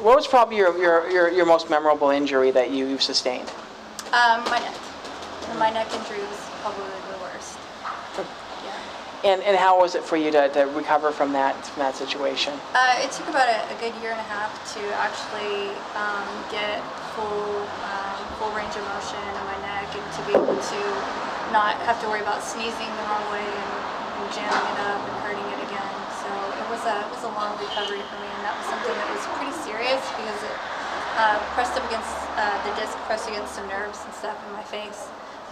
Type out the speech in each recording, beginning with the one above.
What was probably your most memorable injury that you've sustained? My neck. My neck injury was probably the worst. Yeah. And how was it for you to recover from that situation? It took about a good year and a half to actually get full range of motion in my neck, and to be able to not have to worry about sneezing the wrong way and jamming it up and hurting it again. So it was a long recovery for me, and that was something that was pretty serious because it pressed up against the disc, pressed against some nerves and stuff in my face,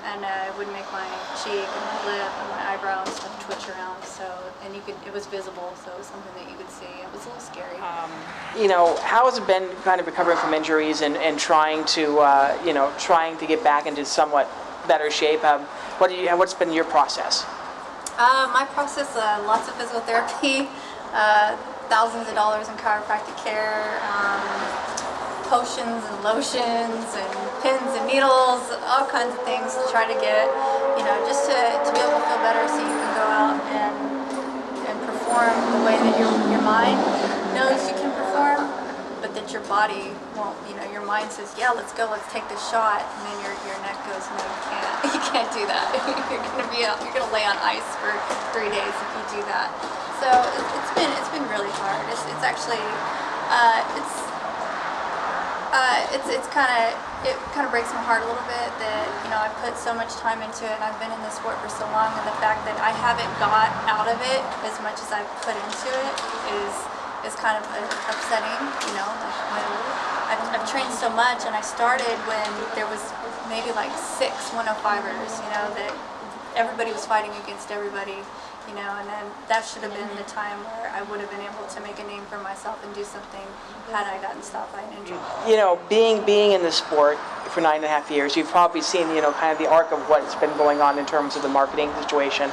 and it would make my cheek and my lip and my eyebrow and stuff twitch around. So, and it was visible, so it was something that you could see. It was a little scary. How has it been kind of recovering from injuries and trying to trying to get back into somewhat better shape? What's been your process? My process, lots of physical therapy, thousands of dollars in chiropractic care, potions and lotions and pins and needles, all kinds of things to try to get, just to be able to feel better, so you can go out and perform the way that your mind knows you can perform, but that your body won't. Your mind says, yeah, let's go, let's take this shot, and then your neck goes, no, you can't. You can't do that. You're gonna lay on ice for 3 days if you do that. So it's been really hard. It kind of breaks my heart a little bit that I put so much time into it, and I've been in this sport for so long, and the fact that I haven't got out of it as much as I've put into it is kind of upsetting. I've trained so much, and I started when there was maybe like 6 105ers, that everybody was fighting against everybody, and then that should have been the time where I would have been able to make a name for myself and do something had I gotten stopped by an injury. Being in the sport for 9.5 years, you've probably seen, kind of the arc of what's been going on in terms of the marketing situation.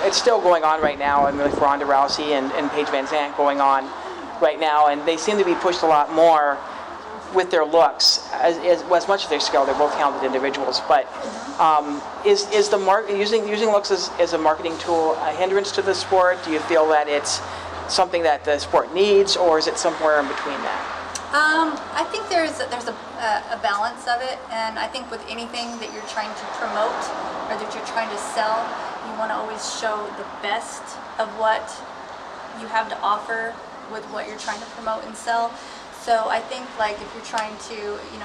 It's still going on right now, with Ronda Rousey and Paige Van Zandt going on right now, and they seem to be pushed a lot more with their looks, as much as their skill. They're both talented individuals, but is the using looks as a marketing tool a hindrance to the sport? Do you feel that it's something that the sport needs, or is it somewhere in between that? I think there's a balance of it, and I think with anything that you're trying to promote or that you're trying to sell, you want to always show the best of what you have to offer with what you're trying to promote and sell. So I think, like, if you're trying to, you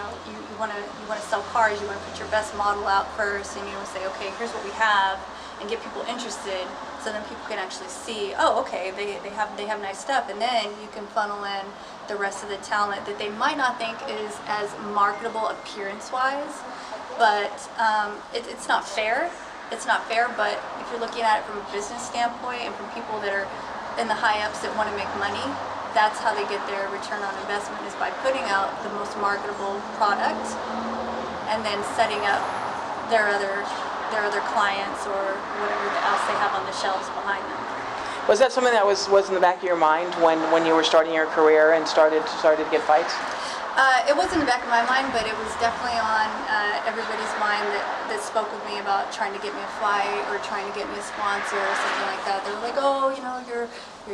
want to sell cars, you want to put your best model out first, and you want to say, okay, here's what we have, and get people interested, so then people can actually see, oh, okay, they have nice stuff, and then you can funnel in the rest of the talent that they might not think is as marketable appearance-wise, but it's not fair. It's not fair, but if you're looking at it from a business standpoint and from people that are in the high-ups that want to make money, that's how they get their return on investment, is by putting out the most marketable product and then setting up their other clients or whatever else they have on the shelves behind them. Was that something that was in the back of your mind when you were starting your career and started to get fights? It was in the back of my mind, but it was definitely on everybody's mind that spoke with me about trying to get me a fight or trying to get me a sponsor or something like that. They were like, oh, you're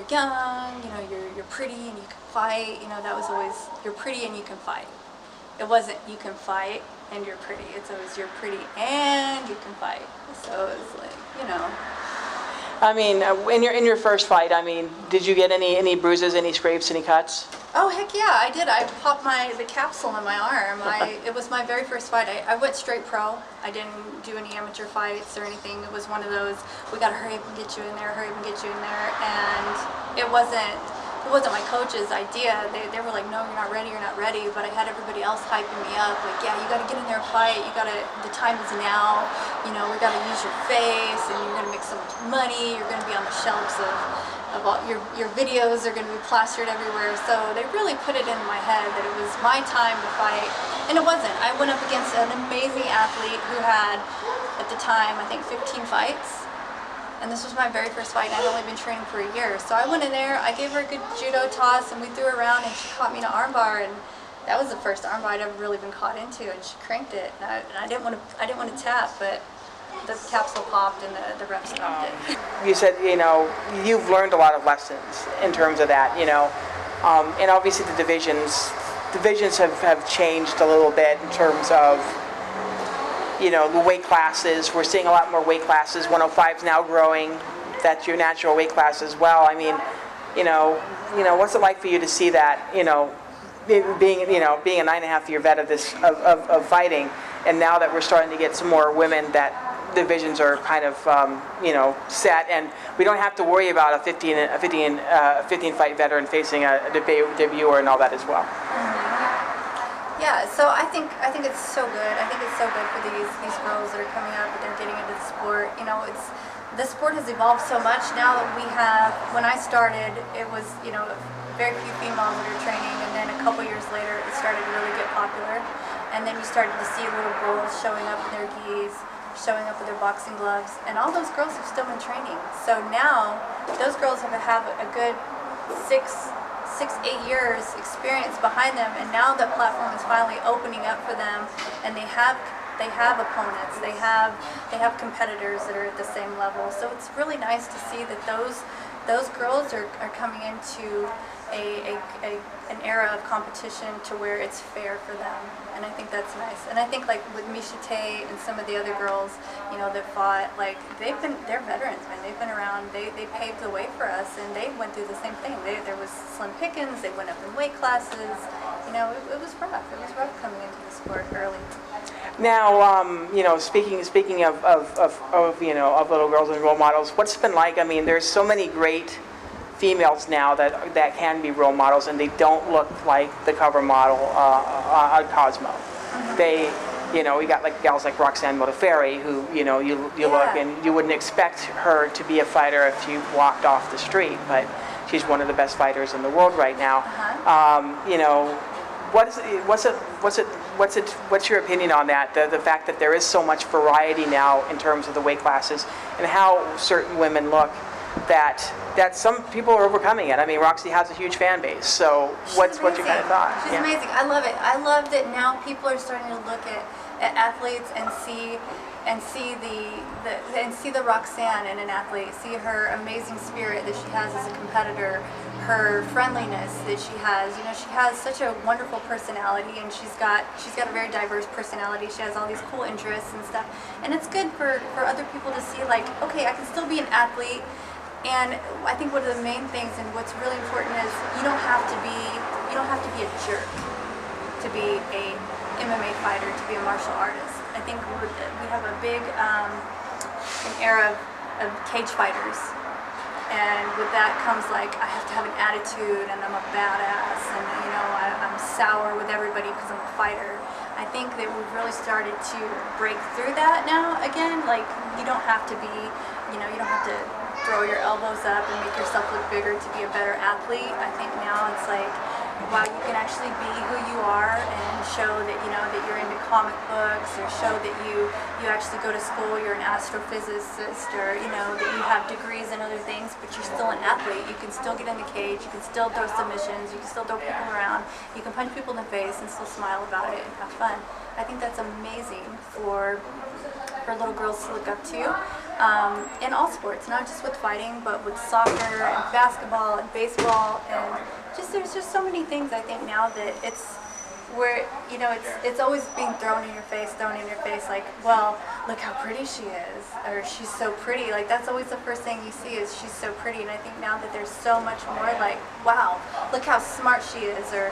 young, you're pretty and you can fight. That was always, you're pretty and you can fight. It wasn't you can fight and you're pretty. It's always you're pretty and you can fight. So it was like, in your first fight, did you get any bruises, any scrapes, any cuts? Oh, heck yeah, I did. I popped the capsule in my arm. It was my very first fight. I went straight pro. I didn't do any amateur fights or anything. It was one of those, we gotta hurry up and get you in there, hurry up and get you in there. And it wasn't my coach's idea. They were like, no, you're not ready. But I had everybody else hyping me up, like, yeah, you gotta get in there and fight. The time is now. We gotta use your face, and you're gonna make so much money. You're gonna be on the shelves of all your videos are gonna be plastered everywhere. So they really put it in my head that it was my time to fight, and it wasn't. I went up against an amazing athlete who had, at the time, I think 15 fights. And this was my very first fight, and I'd only been training for a year. So I went in there, I gave her a good judo toss, and we threw her around, and she caught me in an armbar, and that was the first armbar I'd ever really been caught into, and she cranked it. And I didn't want to tap, but the capsule popped, and the ref stopped it. You said, you've learned a lot of lessons in terms of that, And obviously the divisions have changed a little bit in terms of, the weight classes. We're seeing a lot more weight classes. 105 is now growing. That's your natural weight class as well. I mean, what's it like for you to see that, being a 9.5-year vet of this, of fighting, and now that we're starting to get some more women, that divisions are kind of, set, and we don't have to worry about a 15 fight veteran facing a debuter and all that as well. Yeah, so I think it's so good. I think it's so good for these girls that are coming up and they're getting into the sport. The sport has evolved so much now that we have. When I started, it was very few females that are training, and then a couple years later, it started to really get popular. And then you started to see little girls showing up in their gis, showing up with their boxing gloves, and all those girls have still been training. So now those girls have a good 6-8 years experience behind them, and now the platform is finally opening up for them, and they have opponents, they have competitors that are at the same level. So it's really nice to see that those girls are coming into an era of competition to where it's fair for them, and I think that's nice. And I think like with Misha Tate and some of the other girls, that fought, like they're veterans, man. They've been around. They paved the way for us, and they went through the same thing. There was slim pickings. They went up in weight classes. It was rough. It was rough coming into the sport early. Now, speaking of little girls and role models, what's it been like? I mean, there's so many great females now that can be role models, and they don't look like the cover model on Cosmo. Mm-hmm. We got like gals like Roxanne Modafferi, who you look and you wouldn't expect her to be a fighter if she walked off the street, but she's one of the best fighters in the world right now. Uh-huh. What's your opinion on that? The fact that there is so much variety now in terms of the weight classes and how certain women look, that some people are overcoming it. I mean, Roxy has a huge fan base. So what's your kind of thought? She's amazing. I love it. I love that now people are starting to look at athletes and see the Roxanne in an athlete, see her amazing spirit that she has as a competitor, her friendliness that she has. She has such a wonderful personality, and she's got a very diverse personality. She has all these cool interests and stuff, and it's good for other people to see, like, okay, I can still be an athlete. And I think one of the main things, and what's really important, is you don't have to be a jerk to be a MMA fighter, to be a martial artist. I think we have a big an era of cage fighters, and with that comes like I have to have an attitude, and I'm a badass, and I'm sour with everybody because I'm a fighter. I think that we've really started to break through that now again. Like, you don't have to be, you don't have to throw your elbows up and make yourself look bigger to be a better athlete. I think now it's like, wow, you can actually be who you are and show that that you're into comic books, or show that you actually go to school, you're an astrophysicist, or that you have degrees in other things, but you're still an athlete. You can still get in the cage, you can still throw submissions, you can still throw people around, you can punch people in the face and still smile about it and have fun. I think that's amazing for little girls to look up to. In all sports, not just with fighting, but with soccer and basketball and baseball, and there's just so many things. I think now that it's where it's always being thrown in your face, like, well, look how pretty she is, or she's so pretty. Like, that's always the first thing you see is she's so pretty. And I think now that there's so much more, like, wow, look how smart she is, or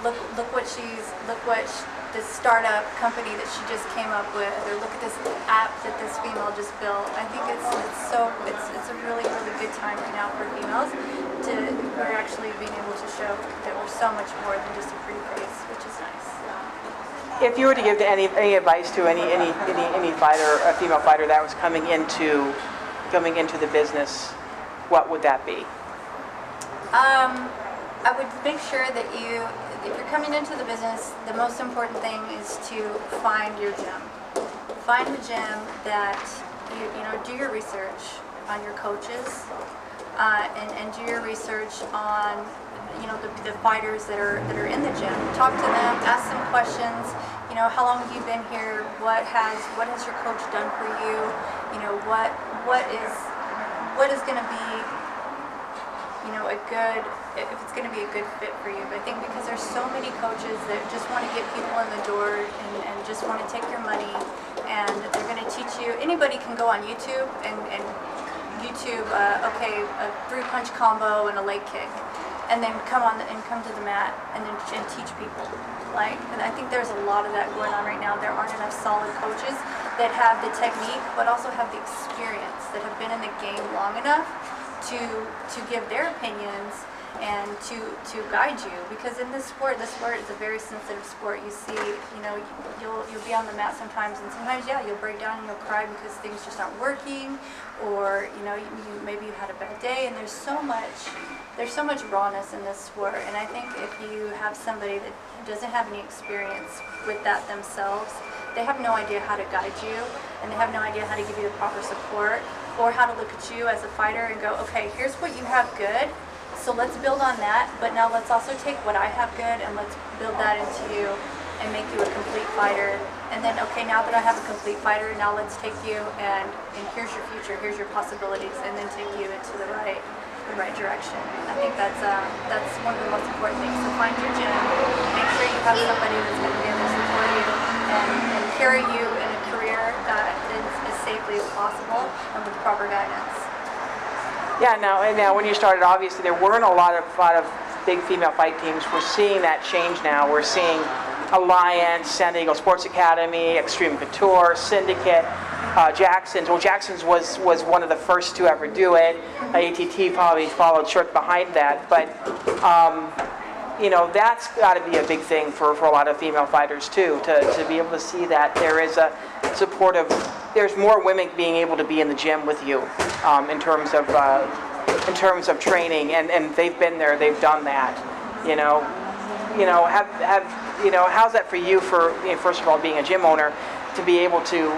look what this startup company that she just came up with, or look at this app that this female just built. I think it's a really, really good time right now for females we're actually being able to show that we're so much more than just a pretty face, which is nice. If you were to give any advice to any fighter, a female fighter that was coming into the business, what would that be? I would make sure that if you're coming into the business, the most important thing is to find your gym. Find the gym that do your research on your coaches, and do your research on the fighters that are in the gym. Talk to them, ask them questions. How long have you been here? What has your coach done for you? What is going to be a good if it's going to be a good fit for you. But I think because there's so many coaches that just want to get people in the door and just want to take your money, and they're going to teach you. Anybody can go on YouTube and YouTube, okay, a 3-punch combo and a leg kick, and then come to the mat and teach people. Like, and I think there's a lot of that going on right now. There aren't enough solid coaches that have the technique, but also have the experience, that have been in the game long enough to give their opinions and to guide you. Because in this sport is a very sensitive sport. You see, you'll be on the mat sometimes, and sometimes, yeah, you'll break down and you'll cry because things just aren't working, or maybe you had a bad day. And there's so much rawness in this sport. And I think if you have somebody that doesn't have any experience with that themselves, they have no idea how to guide you, and they have no idea how to give you the proper support, or how to look at you as a fighter and go, okay, here's what you have good, so let's build on that, but now let's also take what I have good and let's build that into you and make you a complete fighter. And then, okay, now that I have a complete fighter, now let's take you and here's your future, here's your possibilities, and then take you into the right direction. I think that's one of the most important things. So find your gym, make sure you have somebody that's going to be able to support you and carry you in a career as safely as possible and with proper guidance. Yeah, now when you started, obviously there weren't a lot of big female fight teams. We're seeing that change now. We're seeing Alliance, San Diego Sports Academy, Extreme Couture, Syndicate, Jackson's. Well, Jackson's was one of the first to ever do it. ATT probably followed short behind that, but that's got to be a big thing for a lot of female fighters too, to be able to see that there is a supportive. There's more women being able to be in the gym with you in terms of training, and they've been there, they've done that. How's that for you? First of all, being a gym owner, to be able to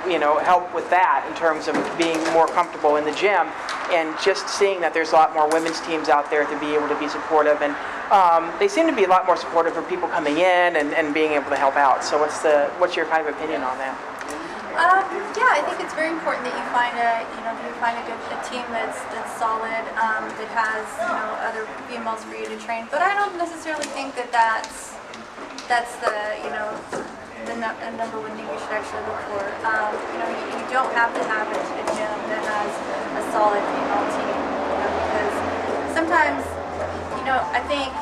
help with that in terms of being more comfortable in the gym, and just seeing that there's a lot more women's teams out there to be able to be supportive, and they seem to be a lot more supportive of people coming in and being able to help out. So what's your kind of opinion on that? Yeah, I think it's very important that you find a team that's solid, that has other females for you to train. But I don't necessarily think that's the number one thing you should actually look for. You don't have to have a gym that has a solid female team, because sometimes, I think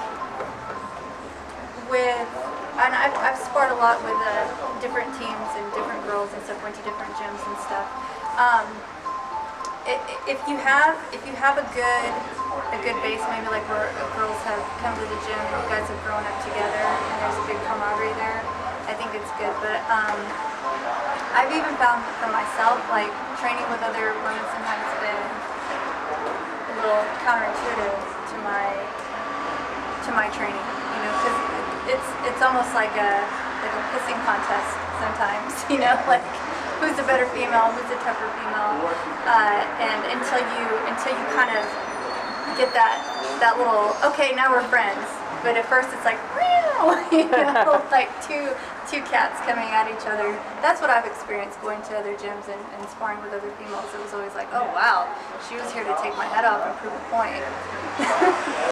and I've sparred a lot with different teams and different girls and stuff, went to different gyms and stuff. If you have a good base, maybe like where girls have come to the gym and you guys have grown up together and there's a big camaraderie there, I think it's good. But I've even found for myself, like training with other women sometimes has been a little counterintuitive to my training, because it's almost like a pissing contest sometimes, like who's the better female, who's the tougher female, and until you kind of get that little, okay, now we're friends, but at first it's like, like two cats coming at each other. That's what I've experienced going to other gyms and sparring with other females. It was always like, oh wow, she was here to take my head off and prove a point.